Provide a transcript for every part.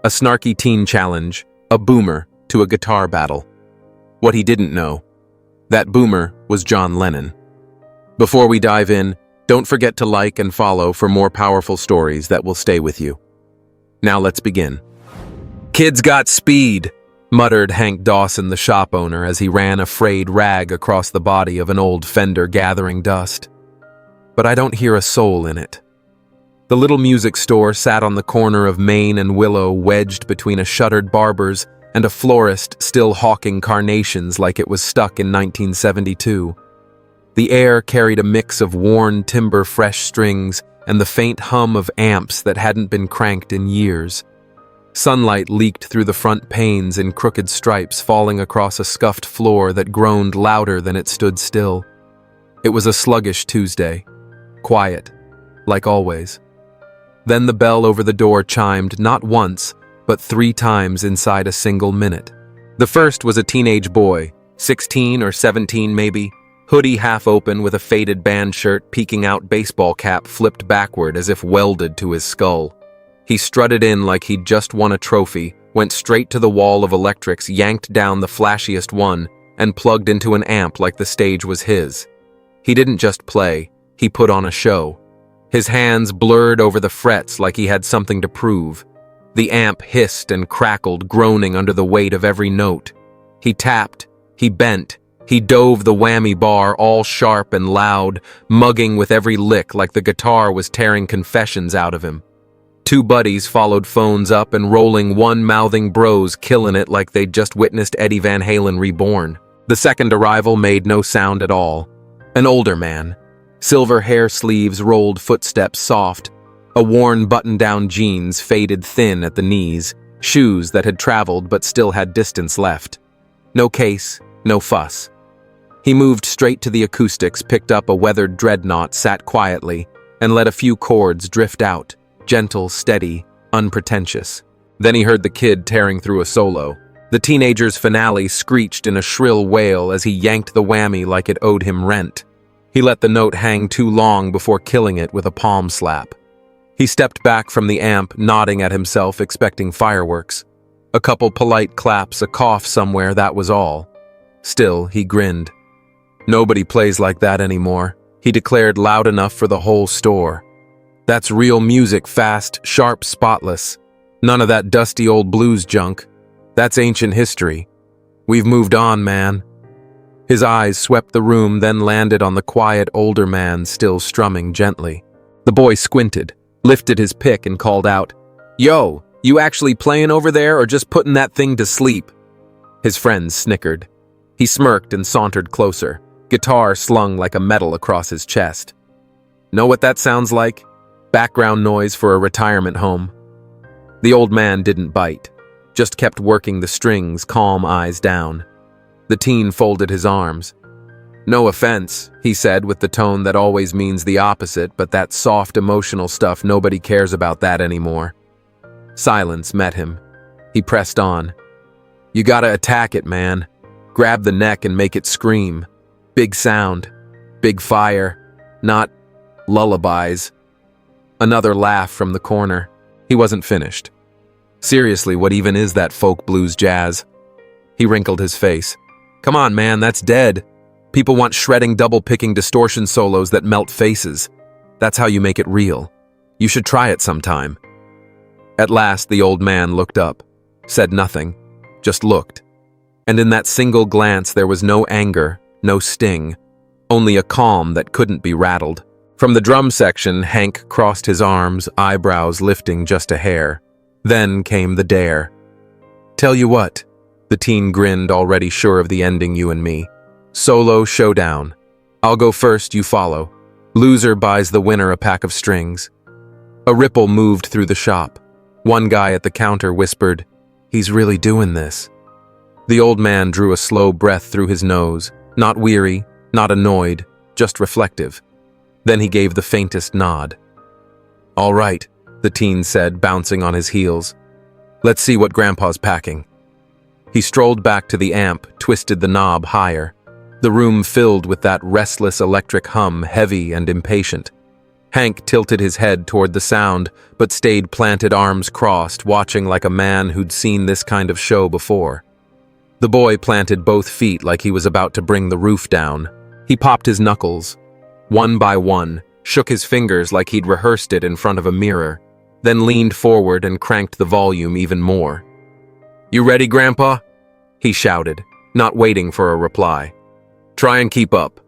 A snarky teen challenge, a boomer to a guitar battle. What he didn't know, that boomer was John Lennon. Before we dive in, don't forget to like and follow for more powerful stories that will stay with you. Now let's begin. "Kid's got speed," muttered Hank Dawson, the shop owner, as he ran a frayed rag across the body of an old Fender gathering dust. But I don't hear a soul in it. The little music store sat on the corner of Main and Willow, wedged between a shuttered barber's and a florist still hawking carnations like it was stuck in 1972. The air carried a mix of worn timber fresh strings and the faint hum of amps that hadn't been cranked in years. Sunlight leaked through the front panes in crooked stripes, falling across a scuffed floor that groaned louder than it stood still. It was a sluggish Tuesday, quiet, like always. Then the bell over the door chimed not once, but 3 times inside a single minute. The first was a teenage boy, 16 or 17 maybe, hoodie half open with a faded band shirt peeking out, baseball cap flipped backward as if welded to his skull. He strutted in like he'd just won a trophy, went straight to the wall of electrics, yanked down the flashiest one, and plugged into an amp like the stage was his. He didn't just play, he put on a show. His hands blurred over the frets like he had something to prove. The amp hissed and crackled, groaning under the weight of every note. He tapped, he bent, he dove the whammy bar all sharp and loud, mugging with every lick like the guitar was tearing confessions out of him. 2 buddies followed phones up and rolling, one mouthing bros killing it like they'd just witnessed Eddie Van Halen reborn. The second arrival made no sound at all. An older man. Silver hair sleeves rolled, footsteps soft. A worn button-down jeans faded thin at the knees, shoes that had traveled but still had distance left. No case, no fuss. He moved straight to the acoustics, picked up a weathered dreadnought, sat quietly, and let a few chords drift out, gentle, steady, unpretentious. Then he heard the kid tearing through a solo. The teenager's finale screeched in a shrill wail as he yanked the whammy like it owed him rent. He let the note hang too long before killing it with a palm slap. He stepped back from the amp, nodding at himself, expecting fireworks. A couple polite claps, a cough somewhere, that was all. Still, he grinned. "Nobody plays like that anymore," he declared loud enough for the whole store. "That's real music, fast, sharp, spotless. None of that dusty old blues junk. That's ancient history. We've moved on, man." His eyes swept the room, then landed on the quiet older man still strumming gently. The boy squinted, lifted his pick and called out, "Yo, you actually playing over there or just putting that thing to sleep?" His friends snickered. He smirked and sauntered closer, guitar slung like a medal across his chest. "Know what that sounds like? Background noise for a retirement home." The old man didn't bite, just kept working the strings, calm eyes down. The teen folded his arms. "No offense," he said with the tone that always means the opposite, but that soft emotional stuff, nobody cares about that anymore. Silence met him. He pressed on. "You gotta attack it, man. Grab the neck and make it scream. Big sound. Big fire. Not lullabies." Another laugh from the corner. He wasn't finished. "Seriously, what even is that folk blues jazz?" He wrinkled his face. "Come on, man, that's dead. People want shredding, double-picking distortion solos that melt faces. That's how you make it real. You should try it sometime." At last, the old man looked up, said nothing, just looked. And in that single glance, there was no anger, no sting, only a calm that couldn't be rattled. From the drum section, Hank crossed his arms, eyebrows lifting just a hair. Then came the dare. "Tell you what," the teen grinned, already sure of the ending, "you and me. Solo showdown. I'll go first, you follow. Loser buys the winner a pack of strings." A ripple moved through the shop. One guy at the counter whispered, "He's really doing this." The old man drew a slow breath through his nose, not weary, not annoyed, just reflective. Then he gave the faintest nod. "All right," the teen said, bouncing on his heels. "Let's see what Grandpa's packing." He strolled back to the amp, twisted the knob higher. The room filled with that restless electric hum, heavy and impatient. Hank tilted his head toward the sound, but stayed planted, arms crossed, watching like a man who'd seen this kind of show before. The boy planted both feet like he was about to bring the roof down. He popped his knuckles, one by one, shook his fingers like he'd rehearsed it in front of a mirror, then leaned forward and cranked the volume even more. "You ready, Grandpa?" he shouted, not waiting for a reply. "Try and keep up."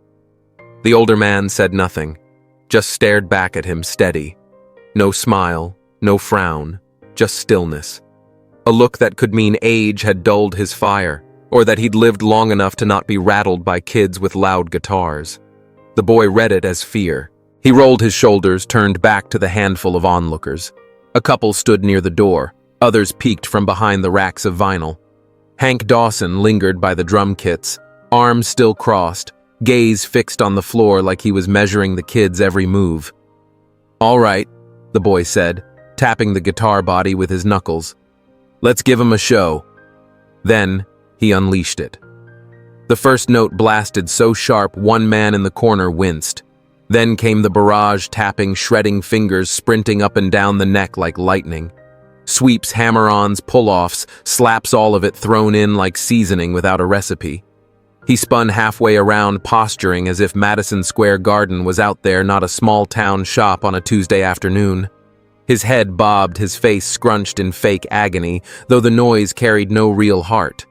The older man said nothing, just stared back at him steady. No smile, no frown, just stillness. A look that could mean age had dulled his fire, or that he'd lived long enough to not be rattled by kids with loud guitars. The boy read it as fear. He rolled his shoulders, turned back to the handful of onlookers. A couple stood near the door, others peeked from behind the racks of vinyl. Hank Dawson lingered by the drum kits, arms still crossed, gaze fixed on the floor like he was measuring the kids' every move. "All right," the boy said, tapping the guitar body with his knuckles. "Let's give 'em a show." Then, he unleashed it. The first note blasted so sharp one man in the corner winced. Then came the barrage, tapping, shredding fingers sprinting up and down the neck like lightning. Sweeps, hammer-ons, pull-offs, slaps, all of it thrown in like seasoning without a recipe. He spun halfway around, posturing as if Madison Square Garden was out there, not a small-town shop on a Tuesday afternoon. His head bobbed, his face scrunched in fake agony, though the noise carried no real heart.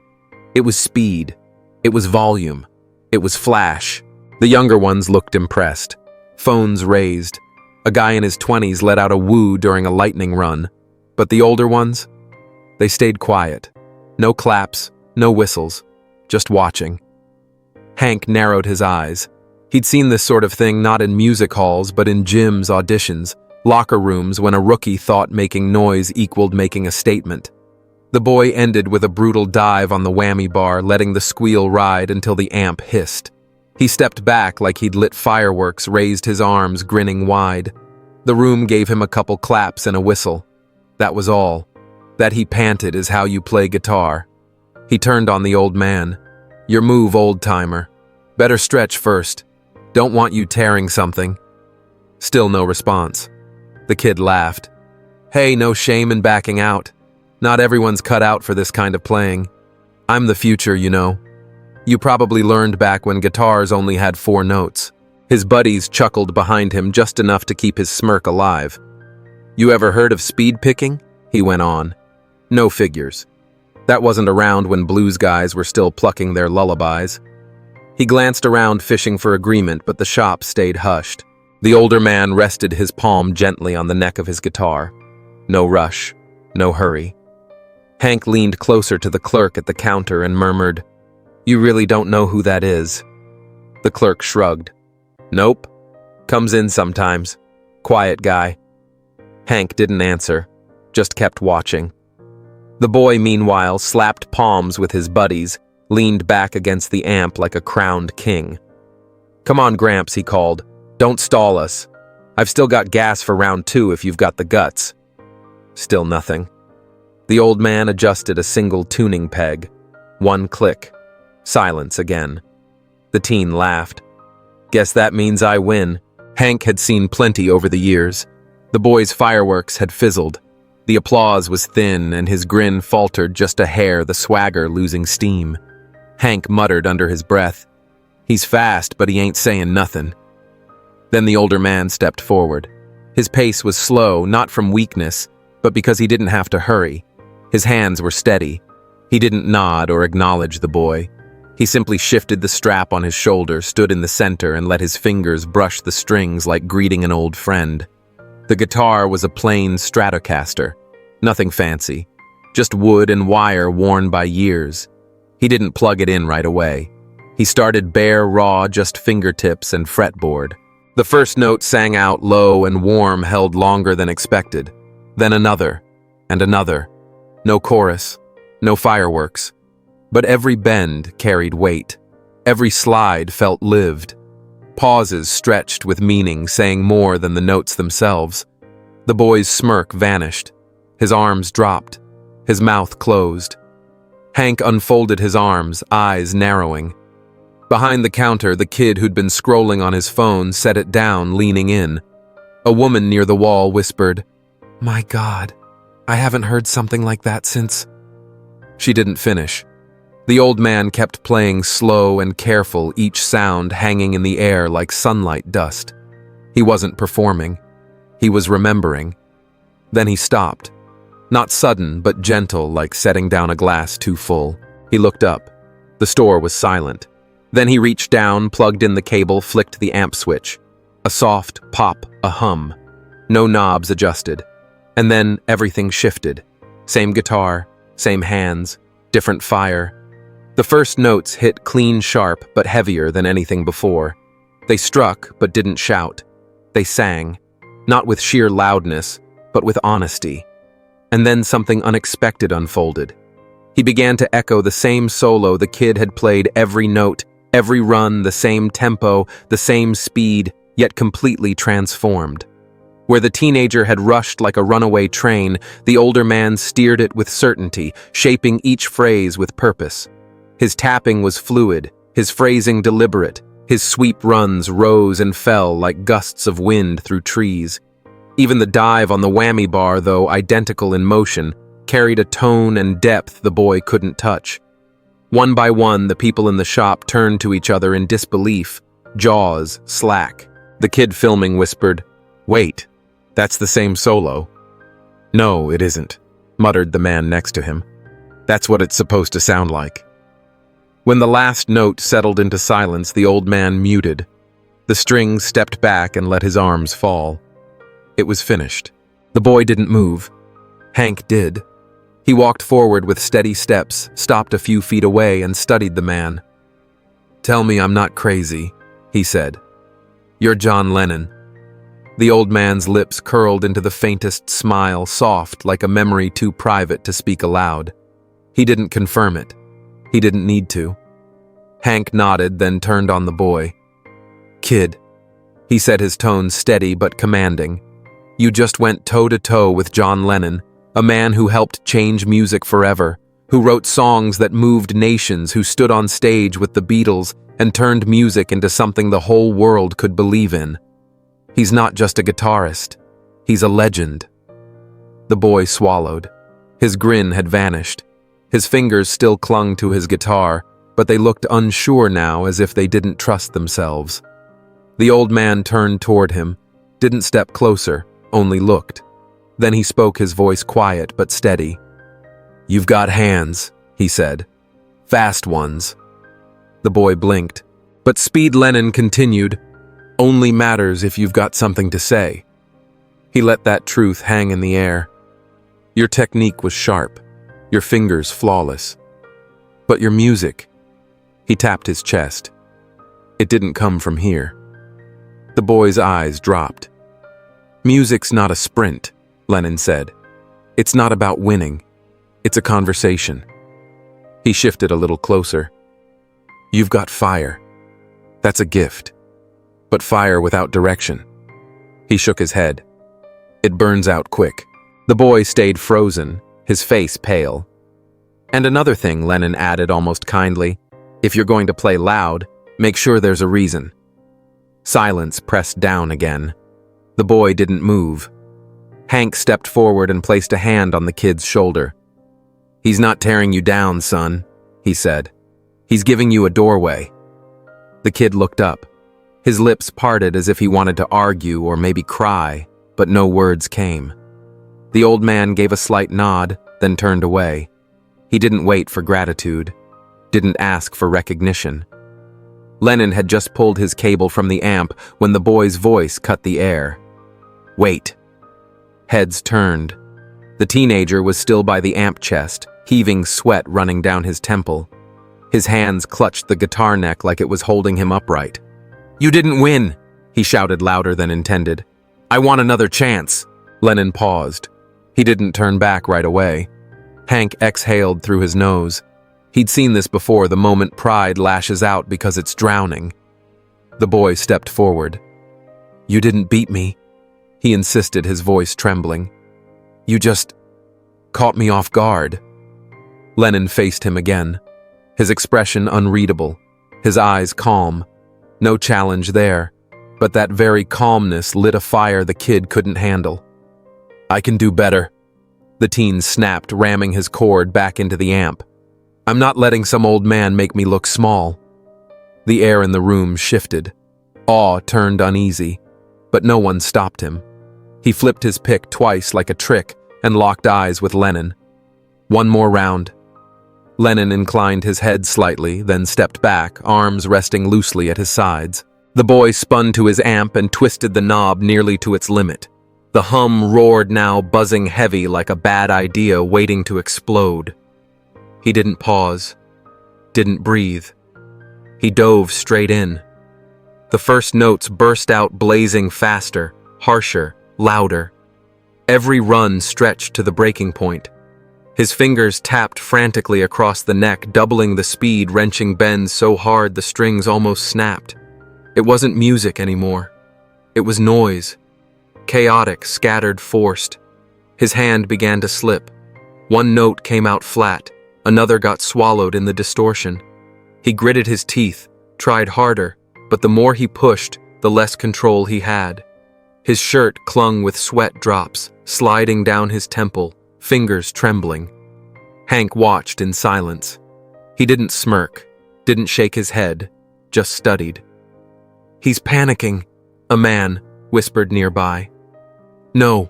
It was speed. It was volume. It was flash. The younger ones looked impressed. Phones raised. A guy in his 20s let out a woo during a lightning run. But the older ones? They stayed quiet. No claps, no whistles, just watching. Hank narrowed his eyes. He'd seen this sort of thing not in music halls, but in gyms, auditions, locker rooms when a rookie thought making noise equaled making a statement. The boy ended with a brutal dive on the whammy bar, letting the squeal ride until the amp hissed. He stepped back like he'd lit fireworks, raised his arms, grinning wide. The room gave him a couple claps and a whistle. That was all. That he panted is how you play guitar. He turned on the old man. "Your move, old-timer. Better stretch first. Don't want you tearing something." Still no response. The kid laughed. "Hey, no shame in backing out. Not everyone's cut out for this kind of playing. I'm the future, you know. You probably learned back when guitars only had 4 notes." His buddies chuckled behind him just enough to keep his smirk alive. "You ever heard of speed picking?" he went on. "No figures. That wasn't around when blues guys were still plucking their lullabies." He glanced around, fishing for agreement, but the shop stayed hushed. The older man rested his palm gently on the neck of his guitar. No rush, no hurry. Hank leaned closer to the clerk at the counter and murmured, "You really don't know who that is?" The clerk shrugged. "Nope. Comes in sometimes. Quiet guy." Hank didn't answer, just kept watching. The boy, meanwhile, slapped palms with his buddies, leaned back against the amp like a crowned king. "Come on, Gramps," he called. "Don't stall us. I've still got gas for round 2 if you've got the guts." Still nothing. The old man adjusted a single tuning peg. One click. Silence again. The teen laughed. "Guess that means I win." Hank had seen plenty over the years. The boy's fireworks had fizzled. The applause was thin, and his grin faltered just a hair, the swagger losing steam. Hank muttered under his breath, "He's fast, but he ain't saying nothing." Then the older man stepped forward. His pace was slow, not from weakness, but because he didn't have to hurry. His hands were steady. He didn't nod or acknowledge the boy. He simply shifted the strap on his shoulder, stood in the center, and let his fingers brush the strings like greeting an old friend. The guitar was a plain Stratocaster. Nothing fancy. Just wood and wire worn by years. He didn't plug it in right away. He started bare, raw, just fingertips and fretboard. The first note sang out low and warm, held longer than expected. Then another, and another. No chorus, no fireworks. But every bend carried weight. Every slide felt lived. Pauses stretched with meaning, saying more than the notes themselves. The boy's smirk vanished. His arms dropped. His mouth closed. Hank unfolded his arms, eyes narrowing. Behind the counter, the kid who'd been scrolling on his phone set it down, leaning in. A woman near the wall whispered, "My God, I haven't heard something like that since—" She didn't finish. The old man kept playing slow and careful, each sound hanging in the air like sunlight dust. He wasn't performing. He was remembering. Then he stopped. Not sudden, but gentle, like setting down a glass too full. He looked up. The store was silent. Then he reached down, plugged in the cable, flicked the amp switch. A soft pop, a hum. No knobs adjusted. And then everything shifted. Same guitar, same hands, different fire. The first notes hit clean sharp, but heavier than anything before. They struck, but didn't shout. They sang, not with sheer loudness, but with honesty. And then something unexpected unfolded. He began to echo the same solo the kid had played, every note, every run, the same tempo, the same speed, yet completely transformed. Where the teenager had rushed like a runaway train, the older man steered it with certainty, shaping each phrase with purpose. His tapping was fluid, his phrasing deliberate, his sweep runs rose and fell like gusts of wind through trees. Even the dive on the whammy bar, though identical in motion, carried a tone and depth the boy couldn't touch. One by one, the people in the shop turned to each other in disbelief, jaws slack. The kid filming whispered, "Wait, that's the same solo." "No, it isn't," muttered the man next to him. "That's what it's supposed to sound like." When the last note settled into silence, the old man muted. The strings stepped back and let his arms fall. It was finished. The boy didn't move. Hank did. He walked forward with steady steps, stopped a few feet away, and studied the man. "Tell me I'm not crazy," he said. "You're John Lennon." The old man's lips curled into the faintest smile, soft like a memory too private to speak aloud. He didn't confirm it. He didn't need to. Hank nodded, then turned on the boy. "Kid," he said, his tone steady but commanding, "you just went toe-to-toe with John Lennon, a man who helped change music forever, who wrote songs that moved nations, who stood on stage with the Beatles and turned music into something the whole world could believe in. He's not just a guitarist. He's a legend." The boy swallowed. His grin had vanished. His fingers still clung to his guitar, but they looked unsure now, as if they didn't trust themselves. The old man turned toward him, didn't step closer, only looked. Then he spoke, his voice quiet but steady. "You've got hands," he said. "Fast ones." The boy blinked. But Speed Lennon continued, "Only matters if you've got something to say." He let that truth hang in the air. "Your technique was sharp. Your fingers flawless. But your music—" He tapped his chest. "It didn't come from here." The boy's eyes dropped. "Music's not a sprint," Lennon said. "It's not about winning. It's a conversation." He shifted a little closer. "You've got fire. That's a gift. But fire without direction." He shook his head. "It burns out quick." The boy stayed frozen, his face pale. "And another thing," Lennon added almost kindly, "if you're going to play loud, make sure there's a reason." Silence pressed down again. The boy didn't move. Hank stepped forward and placed a hand on the kid's shoulder. "He's not tearing you down, son," he said. "He's giving you a doorway." The kid looked up. His lips parted as if he wanted to argue or maybe cry, but no words came. The old man gave a slight nod, then turned away. He didn't wait for gratitude, didn't ask for recognition. Lennon had just pulled his cable from the amp when the boy's voice cut the air. "Wait." Heads turned. The teenager was still by the amp chest, heaving sweat running down his temple. His hands clutched the guitar neck like it was holding him upright. "You didn't win," he shouted louder than intended. "I want another chance." Lennon paused. He didn't turn back right away. Hank exhaled through his nose. He'd seen this before, the moment pride lashes out because it's drowning. The boy stepped forward. "You didn't beat me," he insisted, his voice trembling. "You just caught me off guard." Lennon faced him again, his expression unreadable, his eyes calm. No challenge there, but that very calmness lit a fire the kid couldn't handle. "I can do better," the teen snapped, ramming his cord back into the amp. "I'm not letting some old man make me look small." The air in the room shifted. Awe turned uneasy, but no one stopped him. He flipped his pick twice like a trick and locked eyes with Lennon. "One more round." Lennon inclined his head slightly, then stepped back, arms resting loosely at his sides. The boy spun to his amp and twisted the knob nearly to its limit. The hum roared now, buzzing heavy like a bad idea waiting to explode. He didn't pause, didn't breathe. He dove straight in. The first notes burst out blazing faster, harsher, louder. Every run stretched to the breaking point. His fingers tapped frantically across the neck, doubling the speed, wrenching bends so hard the strings almost snapped. It wasn't music anymore. It was noise. Chaotic, scattered, forced. His hand began to slip. One note came out flat, another got swallowed in the distortion. He gritted his teeth, tried harder, but the more he pushed, the less control he had. His shirt clung with sweat drops, sliding down his temple, fingers trembling. Hank watched in silence. He didn't smirk, didn't shake his head, just studied. "He's panicking," a man whispered nearby. "No,"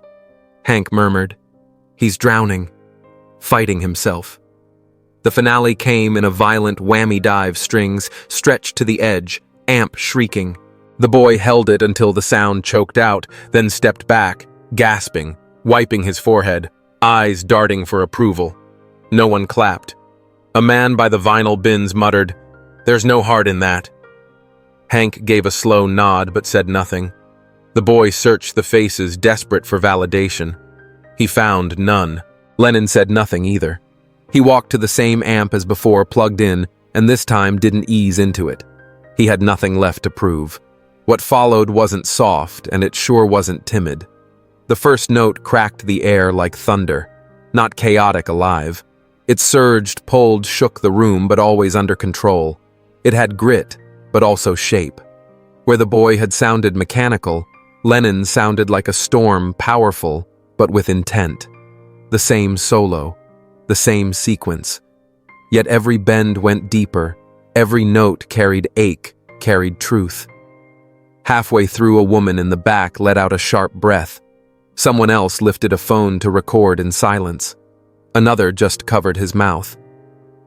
Hank murmured. "He's drowning, fighting himself." The finale came in a violent whammy dive, strings stretched to the edge, amp shrieking. The boy held it until the sound choked out, then stepped back, gasping, wiping his forehead, eyes darting for approval. No one clapped. A man by the vinyl bins muttered, "There's no heart in that." Hank gave a slow nod but said nothing. The boy searched the faces, desperate for validation. He found none. Lennon said nothing either. He walked to the same amp as before, plugged in, and this time didn't ease into it. He had nothing left to prove. What followed wasn't soft, and it sure wasn't timid. The first note cracked the air like thunder, not chaotic alive. It surged, pulled, shook the room, but always under control. It had grit, but also shape. Where the boy had sounded mechanical, Lennon sounded like a storm, powerful, but with intent. The same solo, the same sequence. Yet every bend went deeper, every note carried ache, carried truth. Halfway through, a woman in the back let out a sharp breath. Someone else lifted a phone to record in silence. Another just covered his mouth.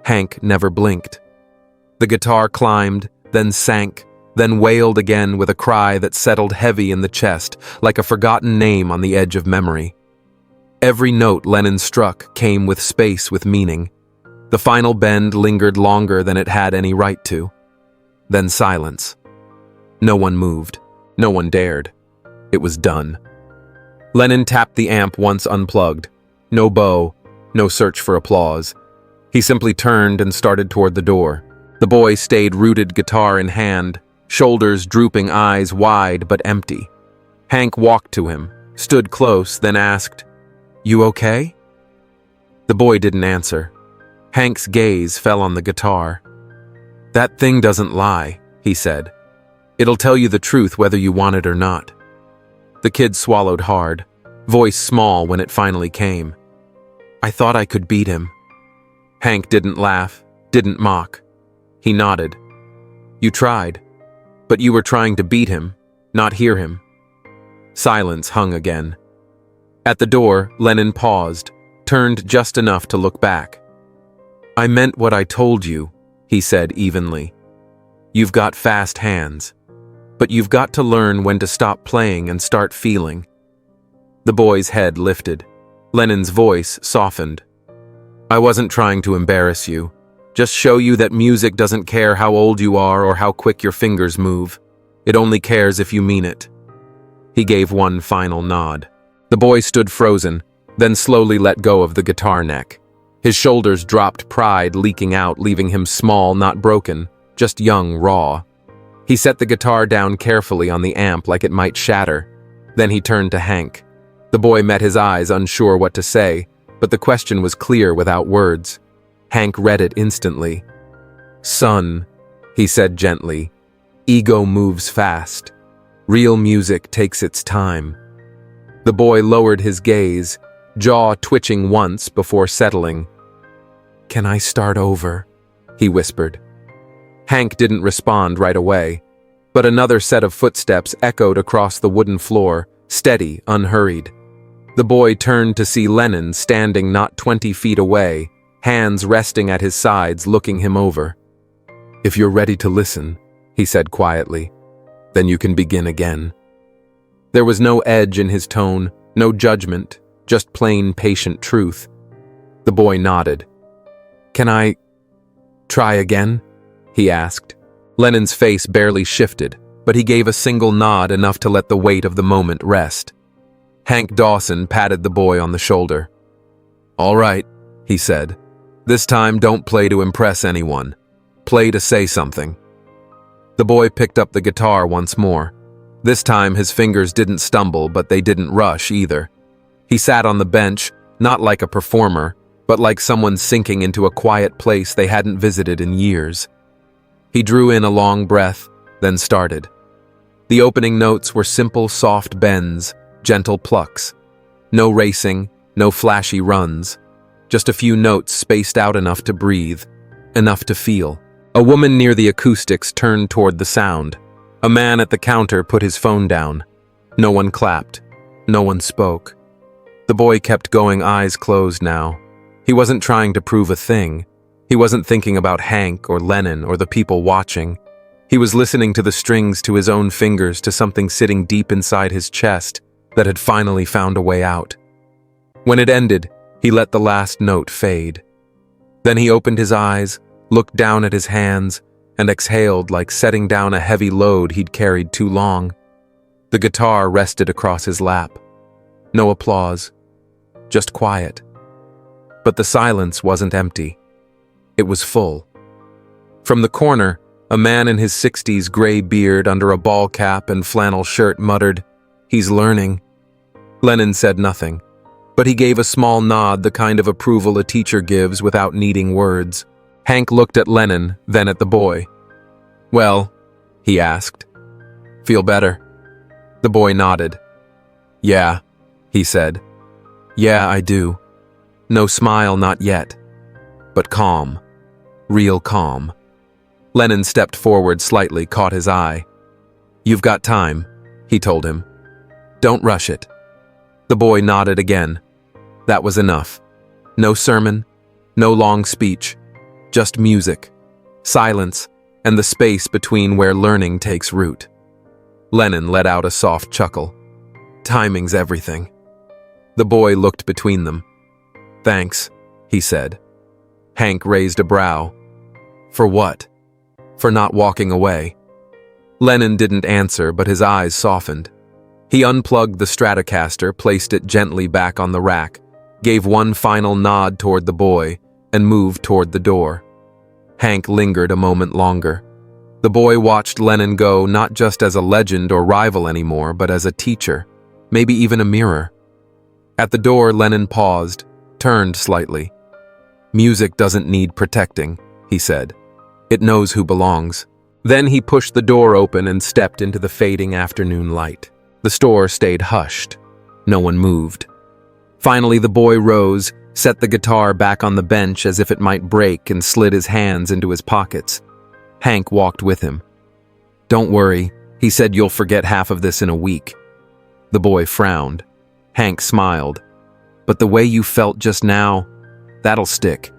Hank never blinked. The guitar climbed, then sank, then wailed again with a cry that settled heavy in the chest, like a forgotten name on the edge of memory. Every note Lennon struck came with space, with meaning. The final bend lingered longer than it had any right to. Then silence. No one moved. No one dared. It was done. Lennon tapped the amp once unplugged. No bow, no search for applause. He simply turned and started toward the door. The boy stayed rooted, guitar in hand, shoulders drooping, eyes wide but empty. Hank walked to him, stood close, then asked, "You okay?" The boy didn't answer. Hank's gaze fell on the guitar. "That thing doesn't lie," he said. "It'll tell you the truth whether you want it or not." The kid swallowed hard, voice small when it finally came. "I thought I could beat him." Hank didn't laugh, didn't mock. He nodded. "You tried, but you were trying to beat him, not hear him." Silence hung again. At the door, Lennon paused, turned just enough to look back. "I meant what I told you," he said evenly. "You've got fast hands, but you've got to learn when to stop playing and start feeling." The boy's head lifted. Lennon's voice softened. "I wasn't trying to embarrass you. Just show you that music doesn't care how old you are or how quick your fingers move. It only cares if you mean it." He gave one final nod. The boy stood frozen, then slowly let go of the guitar neck. His shoulders dropped, pride leaking out, leaving him small, not broken, just young, raw. He set the guitar down carefully on the amp like it might shatter. Then he turned to Hank. The boy met his eyes, unsure what to say, but the question was clear without words. Hank read it instantly. "Son," he said gently, "ego moves fast. Real music takes its time. The boy lowered his gaze, jaw twitching once before settling. "Can I start over?" he whispered. Hank didn't respond right away, but another set of footsteps echoed across the wooden floor, steady, unhurried. The boy turned to see Lennon standing not 20 feet away, hands resting at his sides, looking him over. "If you're ready to listen," he said quietly, "then you can begin again." There was no edge in his tone, no judgment, just plain, patient truth. The boy nodded. "Can I try again?" he asked. Lennon's face barely shifted, but he gave a single nod, enough to let the weight of the moment rest. Hank Dawson patted the boy on the shoulder. "All right," he said. "This time don't play to impress anyone. Play to say something." The boy picked up the guitar once more. This time his fingers didn't stumble, but they didn't rush either. He sat on the bench, not like a performer, but like someone sinking into a quiet place they hadn't visited in years. He drew in a long breath, then started. The opening notes were simple, soft bends, gentle plucks. No racing, no flashy runs. Just a few notes spaced out enough to breathe, enough to feel. A woman near the acoustics turned toward the sound. A man at the counter put his phone down. No one clapped. No one spoke. The boy kept going, eyes closed now. He wasn't trying to prove a thing. He wasn't thinking about Hank or Lennon or the people watching. He was listening to the strings, to his own fingers, to something sitting deep inside his chest that had finally found a way out. When it ended, he let the last note fade. Then he opened his eyes, looked down at his hands, and exhaled like setting down a heavy load he'd carried too long. The guitar rested across his lap. No applause, just quiet. But the silence wasn't empty. It was full. From the corner, a man in his 60s, gray beard under a ball cap and flannel shirt, muttered, "He's learning." Lennon said nothing, but he gave a small nod, the kind of approval a teacher gives without needing words. Hank looked at Lennon, then at the boy. "Well," he asked, "feel better?" The boy nodded. "Yeah," he said. "Yeah, I do. No smile, not yet. But calm. Real calm." Lennon stepped forward slightly, caught his eye. "You've got time," he told him. "Don't rush it." The boy nodded again. That was enough. No sermon, no long speech, just music, silence, and the space between where learning takes root. Lennon let out a soft chuckle. "Timing's everything." The boy looked between them. "Thanks," he said. Hank raised a brow. "For what?" "For not walking away." Lennon didn't answer, but his eyes softened. He unplugged the Stratocaster, placed it gently back on the rack, gave one final nod toward the boy, and moved toward the door. Hank lingered a moment longer. The boy watched Lennon go, not just as a legend or rival anymore, but as a teacher, maybe even a mirror. At the door, Lennon paused, turned slightly. "Music doesn't need protecting," he said. "It knows who belongs." Then he pushed the door open and stepped into the fading afternoon light. The store stayed hushed. No one moved. Finally, the boy rose, set the guitar back on the bench as if it might break, and slid his hands into his pockets. Hank walked with him. "Don't worry," he said, "you'll forget half of this in a week." The boy frowned. Hank smiled. "But the way you felt just now, that'll stick.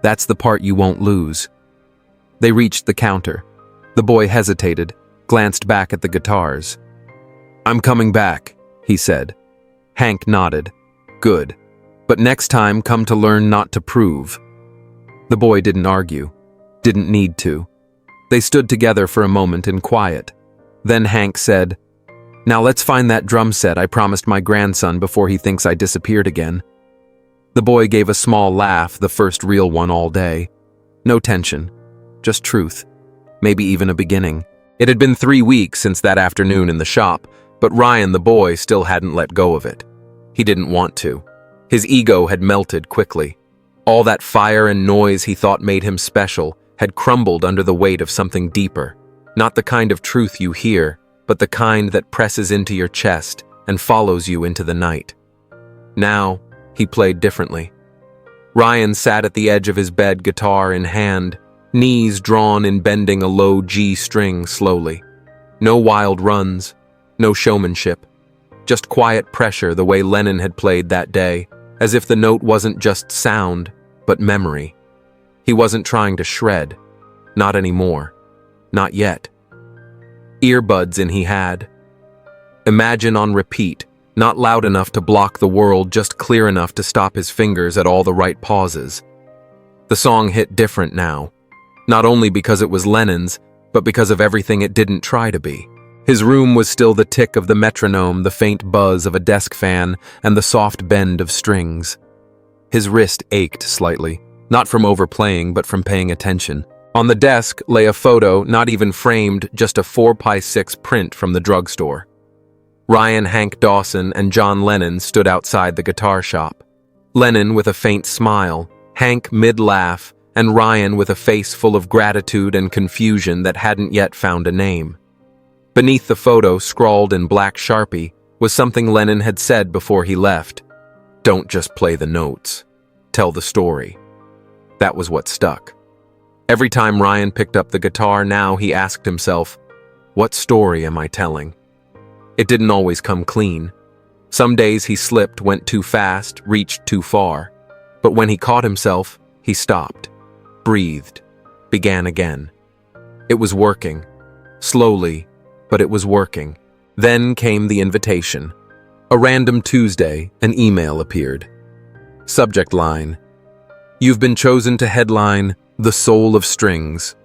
That's the part you won't lose." They reached the counter. The boy hesitated, glanced back at the guitars. "I'm coming back," he said. Hank nodded. "Good. But next time, come to learn, not to prove." The boy didn't argue. Didn't need to. They stood together for a moment in quiet. Then Hank said, "Now let's find that drum set I promised my grandson before he thinks I disappeared again." The boy gave a small laugh, the first real one all day. No tension. Just truth. Maybe even a beginning. It had been 3 weeks since that afternoon in the shop, but Ryan, the boy, still hadn't let go of it. He didn't want to. His ego had melted quickly. All that fire and noise he thought made him special had crumbled under the weight of something deeper. Not the kind of truth you hear, but the kind that presses into your chest and follows you into the night. Now, he played differently. Ryan sat at the edge of his bed, guitar in hand, knees drawn in bending a low G string slowly. No wild runs, no showmanship, just quiet pressure the way Lennon had played that day, as if the note wasn't just sound, but memory. He wasn't trying to shred. Not anymore. Not yet. Earbuds in he had. Imagine on repeat, not loud enough to block the world, just clear enough to stop his fingers at all the right pauses. The song hit different now, not only because it was Lennon's, but because of everything it didn't try to be. His room was still the tick of the metronome, the faint buzz of a desk fan, and the soft bend of strings. His wrist ached slightly, not from overplaying, but from paying attention. On the desk lay a photo, not even framed, just a 4x6 print from the drugstore. Ryan, Hank Dawson, and John Lennon stood outside the guitar shop. Lennon with a faint smile, Hank mid-laugh, and Ryan with a face full of gratitude and confusion that hadn't yet found a name. Beneath the photo, scrawled in black Sharpie, was something Lennon had said before he left. Don't just play the notes. Tell the story. That was what stuck. Every time Ryan picked up the guitar now, he asked himself, what story am I telling? It didn't always come clean. Some days he slipped, went too fast, reached too far. But when he caught himself, he stopped, breathed, began again. It was working. Slowly, but it was working. Then came the invitation. A random Tuesday, an email appeared. Subject line: You've been chosen to headline The Soul of Strings.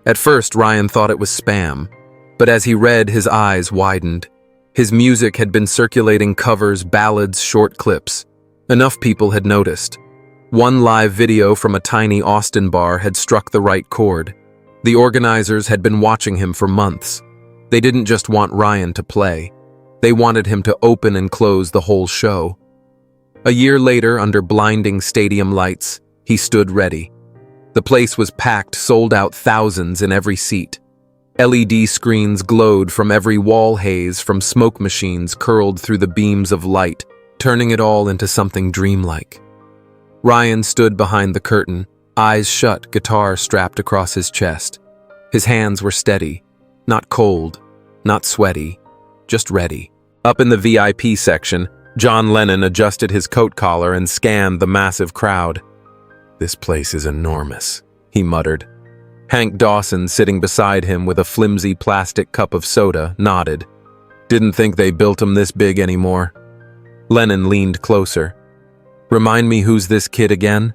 At first, Ryan thought it was spam, but as he read, his eyes widened. His music had been circulating, covers, ballads, short clips. Enough people had noticed. One live video from a tiny Austin bar had struck the right chord. The organizers had been watching him for months. They didn't just want Ryan to play. They wanted him to open and close the whole show. A year later, under blinding stadium lights, he stood ready. The place was packed, sold out, thousands in every seat. LED screens glowed from every wall, haze from smoke machines curled through the beams of light, turning it all into something dreamlike. Ryan stood behind the curtain, eyes shut, guitar strapped across his chest. His hands were steady, not cold, not sweaty, just ready. Up in the VIP section, John Lennon adjusted his coat collar and scanned the massive crowd. This place is enormous, he muttered. Hank Dawson, sitting beside him with a flimsy plastic cup of soda, nodded. Didn't think they built him this big anymore. Lennon leaned closer. Remind me, who's this kid again?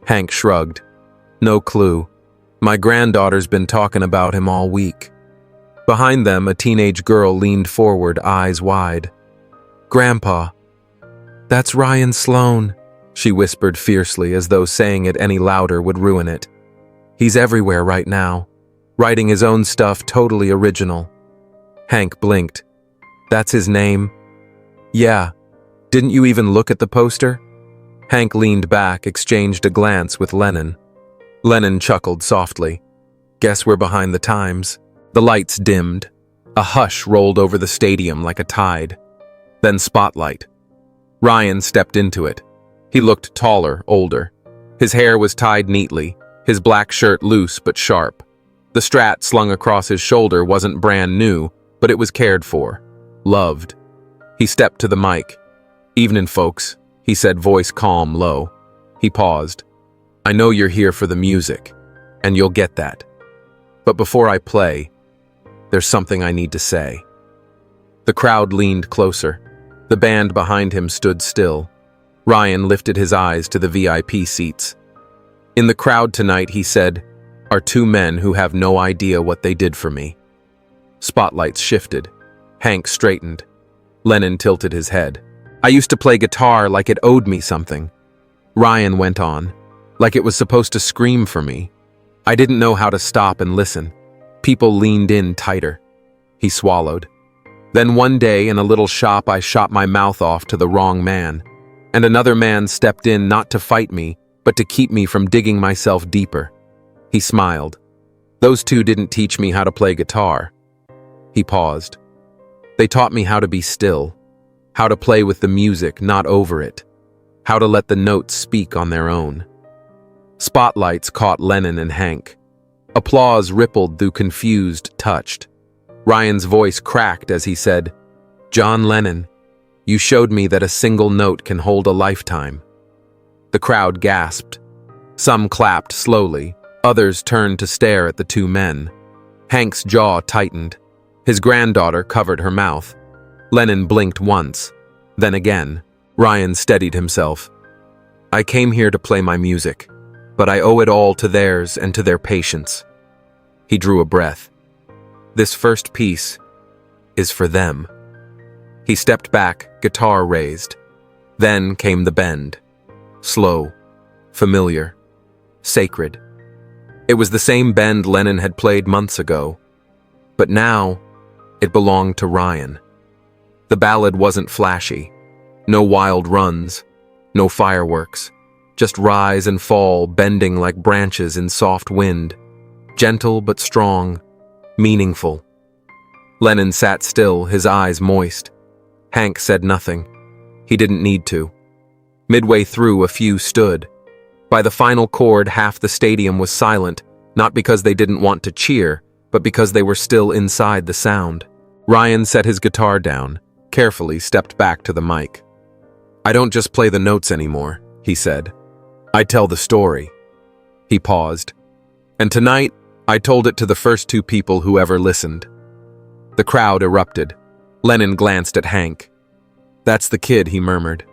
Hank shrugged. No clue. My granddaughter's been talking about him all week. Behind them, a teenage girl leaned forward, eyes wide. Grandpa. That's Ryan Sloan, she whispered fiercely, as though saying it any louder would ruin it. He's everywhere right now, writing his own stuff, totally original. Hank blinked. That's his name? Yeah. Didn't you even look at the poster? Hank leaned back, exchanged a glance with Lennon. Lennon chuckled softly. Guess we're behind the times. The lights dimmed. A hush rolled over the stadium like a tide. Then spotlight. Ryan stepped into it. He looked taller, older. His hair was tied neatly, his black shirt loose but sharp. The strat slung across his shoulder wasn't brand new, but it was cared for, loved. He stepped to the mic. Evening, folks, he said, voice calm, low. He paused. I know you're here for the music, and you'll get that. But before I play, there's something I need to say. The crowd leaned closer. The band behind him stood still. Ryan lifted his eyes to the VIP seats. In the crowd tonight, he said, are two men who have no idea what they did for me. Spotlights shifted. Hank straightened. Lennon tilted his head. I used to play guitar like it owed me something. Ryan went on, like it was supposed to scream for me. I didn't know how to stop and listen. People leaned in tighter. He swallowed. Then one day in a little shop, I shot my mouth off to the wrong man. And another man stepped in, not to fight me, but to keep me from digging myself deeper. He smiled. Those two didn't teach me how to play guitar. He paused. They taught me how to be still, how to play with the music, not over it, how to let the notes speak on their own. Spotlights caught Lennon and Hank. Applause rippled through confused, touched. Ryan's voice cracked as he said, "John Lennon, you showed me that a single note can hold a lifetime." The crowd gasped. Some clapped slowly, others turned to stare at the two men. Hank's jaw tightened. His granddaughter covered her mouth. Lennon blinked once, then again. Ryan steadied himself. "I came here to play my music, but I owe it all to theirs and to their patience." He drew a breath. "This first piece is for them." He stepped back, guitar raised. Then came the bend. Slow, familiar, sacred. It was the same bend Lennon had played months ago, but now it belonged to Ryan. The ballad wasn't flashy. No wild runs, no fireworks, just rise and fall, bending like branches in soft wind. Gentle but strong, meaningful. Lennon sat still, his eyes moist. Hank said nothing. He didn't need to. Midway through, a few stood. By the final chord, half the stadium was silent, not because they didn't want to cheer, but because they were still inside the sound. Ryan set his guitar down, carefully stepped back to the mic. "I don't just play the notes anymore," he said. "I tell the story." He paused. "And tonight, I told it to the first two people who ever listened." The crowd erupted. Lennon glanced at Hank. "That's the kid," he murmured.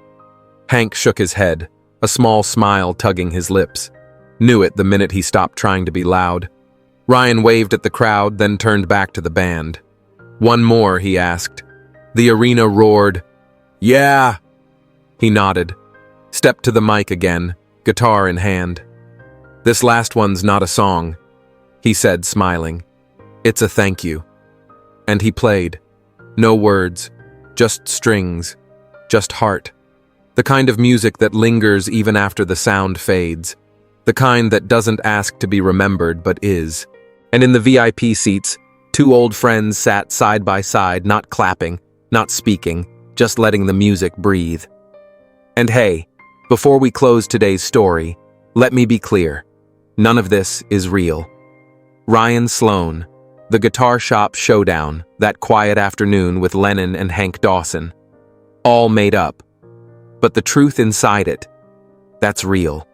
Hank shook his head, a small smile tugging his lips. Knew it the minute he stopped trying to be loud. Ryan waved at the crowd, then turned back to the band. "One more," he asked. The arena roared. "Yeah!" He nodded, stepped to the mic again, guitar in hand. "This last one's not a song," he said, smiling. "It's a thank you." And he played. No words, just strings, just heart. The kind of music that lingers even after the sound fades. The kind that doesn't ask to be remembered, but is. And in the VIP seats, two old friends sat side by side, not clapping, not speaking, just letting the music breathe. And hey, before we close today's story, let me be clear. None of this is real. Ryan Sloan, the guitar shop showdown, that quiet afternoon with Lennon and Hank Dawson. All made up. But the truth inside it, that's real.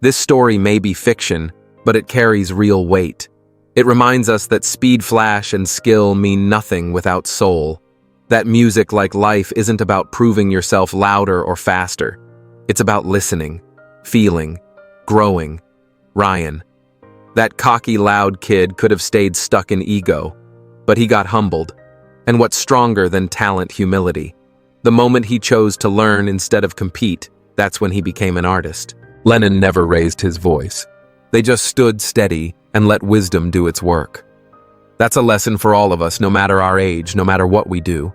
This story may be fiction, but it carries real weight. It reminds us that speed, flash, and skill mean nothing without soul. That music, like life, isn't about proving yourself louder or faster. It's about listening, feeling, growing. Ryan. That cocky, loud kid could have stayed stuck in ego, but he got humbled. And what's stronger than talent, humility. The moment he chose to learn instead of compete, that's when he became an artist. Lennon never raised his voice. They just stood steady and let wisdom do its work. That's a lesson for all of us, no matter our age, no matter what we do.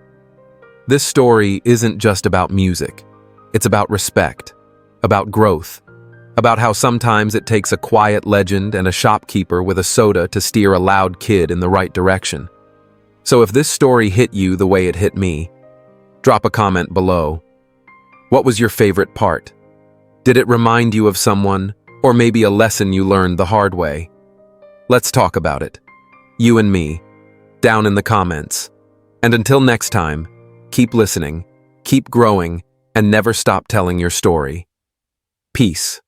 This story isn't just about music. It's about respect, about growth, about how sometimes it takes a quiet legend and a shopkeeper with a soda to steer a loud kid in the right direction. So if this story hit you the way it hit me, drop a comment below. What was your favorite part? Did it remind you of someone, or maybe a lesson you learned the hard way? Let's talk about it. You and me, down in the comments. And until next time, keep listening, keep growing, and never stop telling your story. Peace.